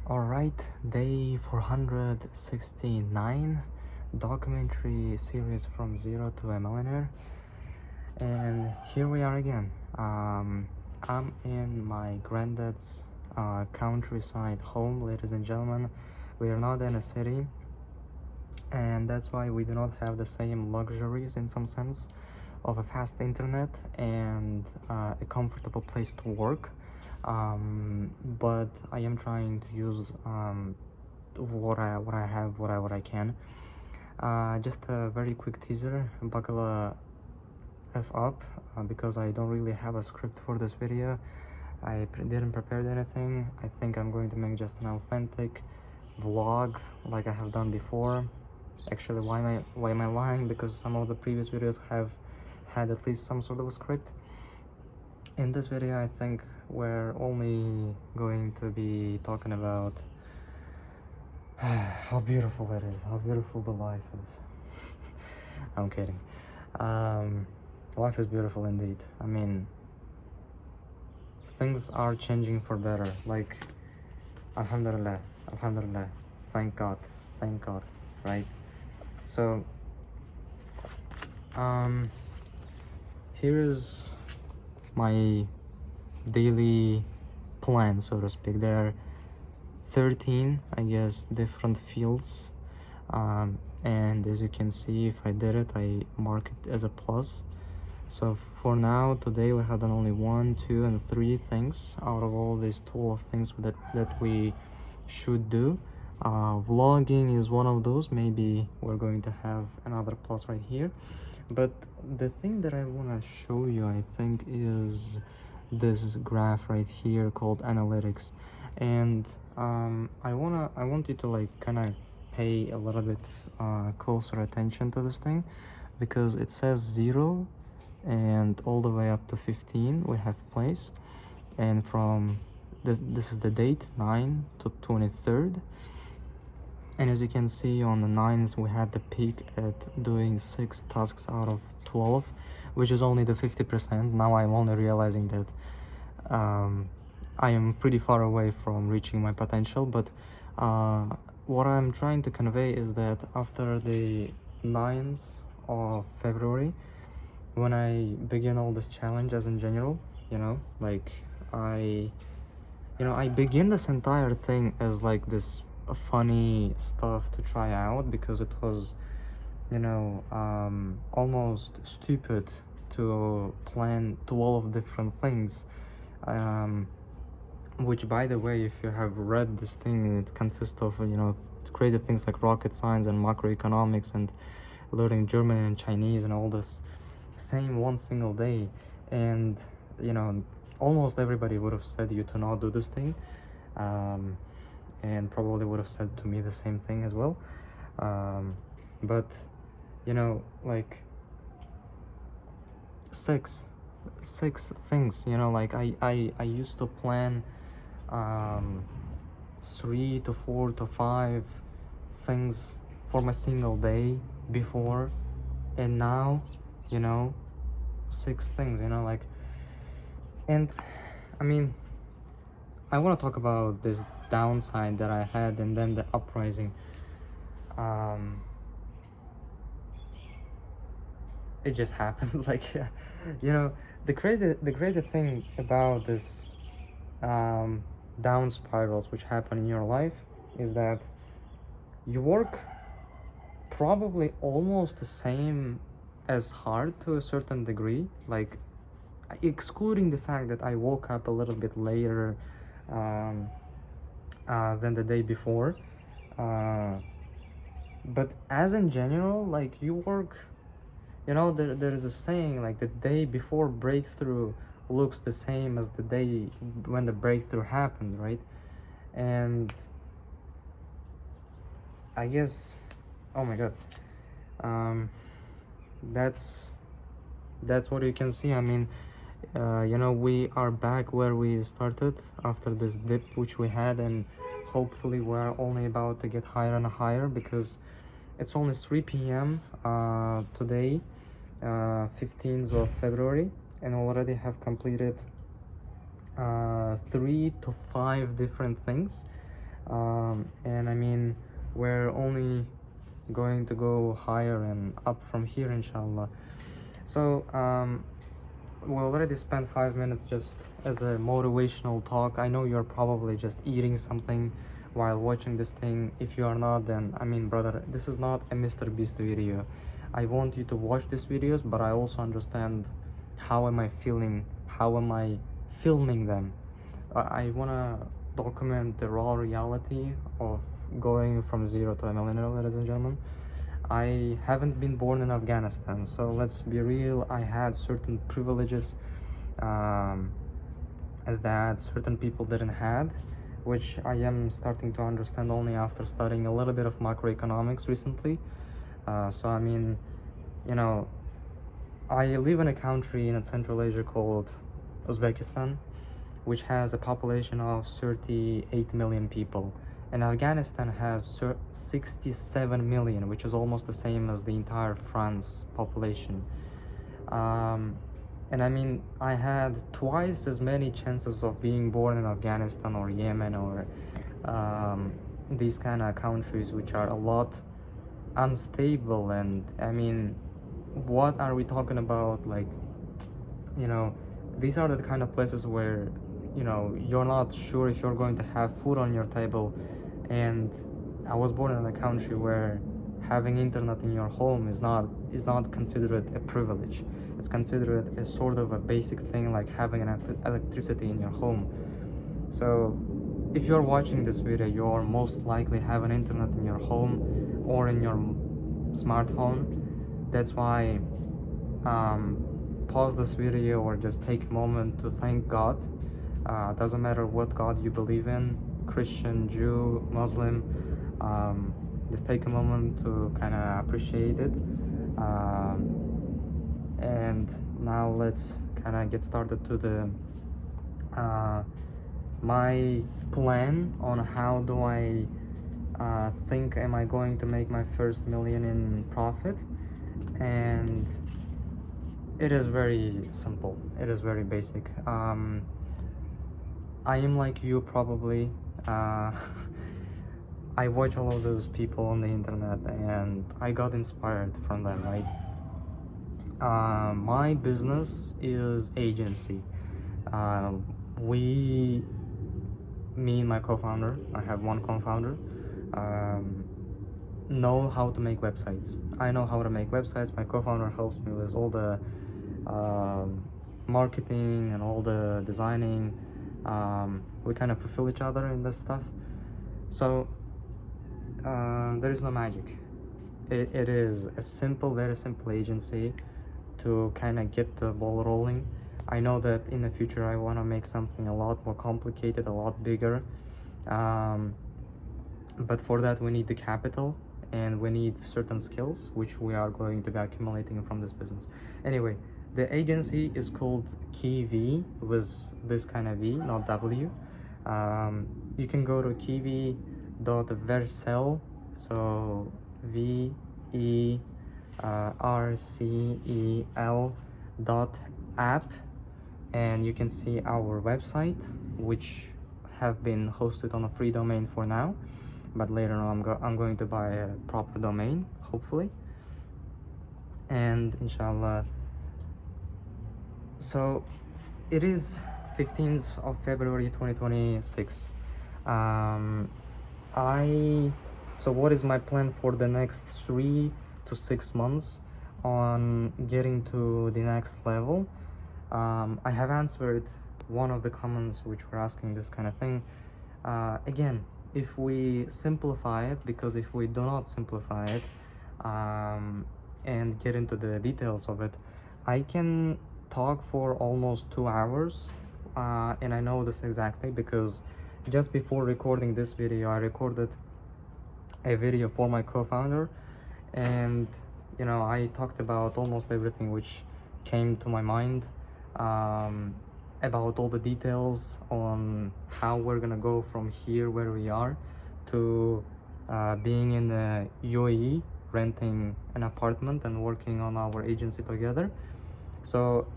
Alright, day 469, documentary series from zero to a millionaire, and here we are again. I'm in my granddad's countryside home, ladies and gentlemen. We are not in a city, and that's why we do not have the same luxuries in some sense of a fast internet and a comfortable place to work. But I am trying to use what I have, what I can. Just a very quick teaser. Buckle F up because I don't really have a script for this video. I didn't prepare anything. I think I'm going to make just an authentic vlog like I have done before. Actually, why am I lying? Because some of the previous videos have had at least some sort of a script. In this video, I think we're only going to be talking about how beautiful it is, how beautiful the life is. I'm kidding. Life is beautiful indeed. I mean, things are changing for better. Like, alhamdulillah, alhamdulillah. Thank God, right? So, here is my daily plan, so to speak. There are 13, I guess, different fields, and as you can see, if I did it, I mark it as a plus. So for now, today we have done only 1, 2, and 3 things out of all these 12 things that we should do. Vlogging is one of those. Maybe we're going to have another plus right here. But the thing that I want to show you, I think, is this graph right here called analytics. And I want you to like kind of pay a little bit closer attention to this thing, because it says 0 and all the way up to 15 we have place, and from this is the date 9 to 23rd. And as you can see, on the 9th we had the peak at doing 6 tasks out of 12, which is only the 50%. Now I'm only realizing that I am pretty far away from reaching my potential. But what I'm trying to convey is that after the 9th of February, when I begin all this challenges in general, like I begin this entire thing as like this funny stuff to try out, because it was almost stupid to plan 12 different things, which, by the way, if you have read this thing, it consists of crazy things like rocket science and macroeconomics and learning German and Chinese and all this same one single day. And almost everybody would have said you to not do this thing, and probably would have said to me the same thing as well. But like six things, like I used to plan 3 to 4 to 5 things for my single day before, and now 6 things, like. And I mean, I want to talk about this downside that I had, and then the uprising. It just happened. Like, the crazy thing about this down spirals which happen in your life is that you work probably almost the same as hard to a certain degree, like excluding the fact that I woke up a little bit later than the day before, but as in general, like, you work, there is a saying, like, the day before breakthrough looks the same as the day when the breakthrough happened, right? And I guess, oh my god, that's what you can see. I mean, we are back where we started after this dip which we had, and hopefully we're only about to get higher and higher, because it's only 3 p.m. Today, 15th of February, and already have completed 3 to 5 different things And I mean, we're only going to go higher and up from here, inshallah. So we already spent 5 minutes just as a motivational talk. I know you're probably just eating something while watching this thing. If you are not, then I mean, brother, this is not a Mr. Beast video. I want you to watch these videos, but I also understand how am I feeling, how am I filming them. I want to document the raw reality of going from zero to a millionaire, ladies and gentlemen. I haven't been born in Afghanistan, so let's be real. I had certain privileges that certain people didn't had, which I am starting to understand only after studying a little bit of macroeconomics recently. So I mean, you know, I live in a country in Central Asia called Uzbekistan, which has a population of 38 million people. And Afghanistan has 67 million, which is almost the same as the entire France population. And I mean, I had twice as many chances of being born in Afghanistan or Yemen or these kind of countries which are a lot unstable. And I mean, what are we talking about? Like, you know, these are the kind of places where, you know, you're not sure if you're going to have food on your table. And I was born in a country where having internet in your home is not considered a privilege. It's considered a sort of a basic thing, like having an electricity in your home. So if you're watching this video, you're most likely have an internet in your home or in your smartphone. That's why pause this video or just take a moment to thank God. Doesn't matter what God you believe in, Christian, Jew, Muslim, just take a moment to kind of appreciate it. And now let's kind of get started to the my plan on how do I think am I going to make my first million in profit. And it is very simple, it is very basic. I am like you probably. I watch all of those people on the internet and I got inspired from them, right? My business is agency. Me and my co-founder, I have one co-founder, know how to make websites. I know how to make websites. My co-founder helps me with all the marketing and all the designing. We kind of fulfill each other in this stuff. So there is no magic. It is a simple, very simple agency to kind of get the ball rolling. I know that in the future I want to make something a lot more complicated, a lot bigger. But for that we need the capital and we need certain skills, which we are going to be accumulating from this business. Anyway, the agency is called Kiwi with this kind of V, not W. You can go to kiwi.vercel, so VERCEL.app, and you can see our website, which have been hosted on a free domain for now, but later on I'm going to buy a proper domain, hopefully, and inshallah. So it is 15th of February 2026. So what is my plan for the next 3 to 6 months on getting to the next level? I have answered one of the comments which were asking this kind of thing. Again, if we simplify it, because if we do not simplify it and get into the details of it, I can talk for almost 2 hours, and I know this exactly because just before recording this video I recorded a video for my co-founder, and you know, I talked about almost everything which came to my mind, about all the details on how we're gonna go from here where we are to being in the UAE, renting an apartment and working on our agency together. So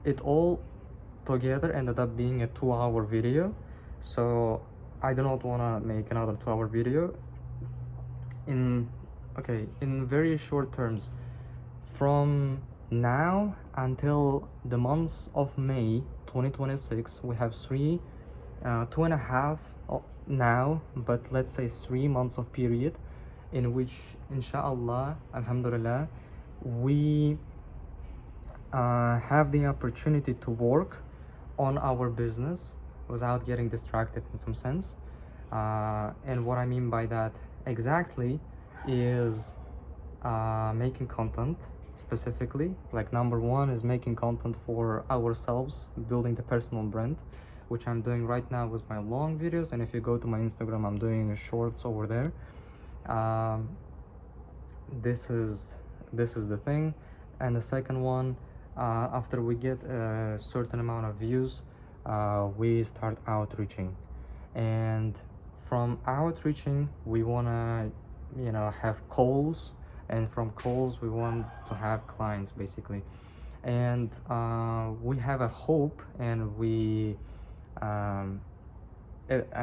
it all together ended up being a 2-hour video. So I do not want to make another 2-hour video. In very short terms, from now until the months of May 2026, we have 2.5 now, but let's say 3 months of period in which, inshallah, alhamdulillah, we have the opportunity to work on our business without getting distracted in some sense. And what I mean by that exactly is making content specifically. Like, number one is making content for ourselves, building the personal brand, which I'm doing right now with my long videos. And if you go to my Instagram, I'm doing shorts over there. This is the thing. And the second one, after we get a certain amount of views, we start outreaching. And from outreaching, we want to have calls, and from calls we want to have clients, basically. And we have a hope, and we I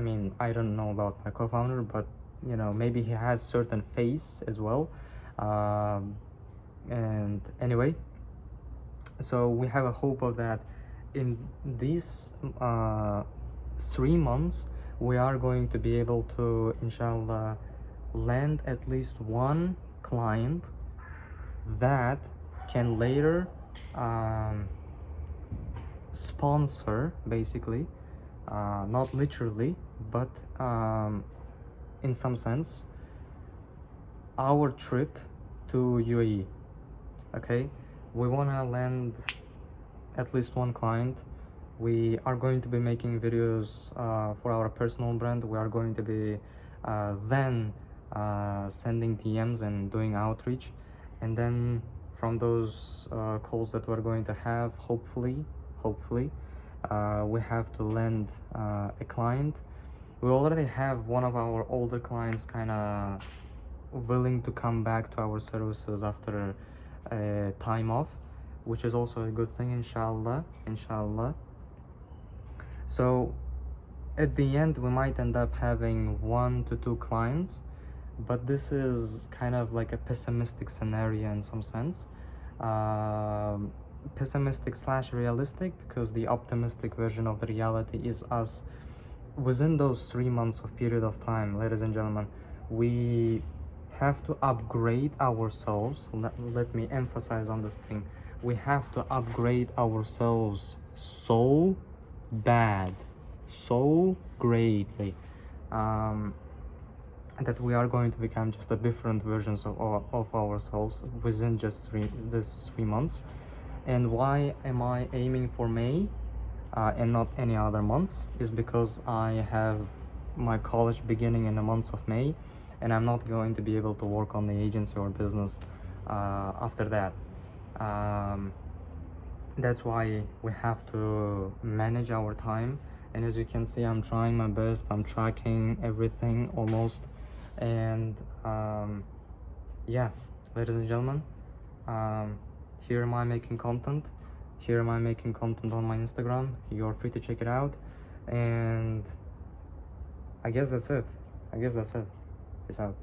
mean, I don't know about my co-founder, but maybe he has certain face as well. And anyway, so we have a hope of that in these 3 months we are going to be able to, inshallah, land at least one client that can later sponsor, basically, not literally, but in some sense, our trip to UAE. Okay, we want to land at least one client. We are going to be making videos for our personal brand. We are going to be then sending DMs and doing outreach, and then from those calls that we're going to have, hopefully we have to land a client. We already have one of our older clients kind of willing to come back to our services after a time off, which is also a good thing, inshallah. So at the end we might end up having 1 to 2 clients, but this is kind of like a pessimistic scenario in some sense. Pessimistic / realistic, because the optimistic version of the reality is us within those 3 months of period of time, ladies and gentlemen. We have to upgrade ourselves. Let me emphasize on this thing. We have to upgrade ourselves so bad, so greatly, that we are going to become just a different versions of ourselves within just this 3 months. And why am I aiming for May and not any other months? Is because I have my college beginning in the months of May, and I'm not going to be able to work on the agency or business after that. That's why we have to manage our time. And as you can see, I'm trying my best. I'm tracking everything almost. And yeah, ladies and gentlemen, here am I making content. Here am I making content on my Instagram. You're free to check it out. And I guess that's it. Peace out.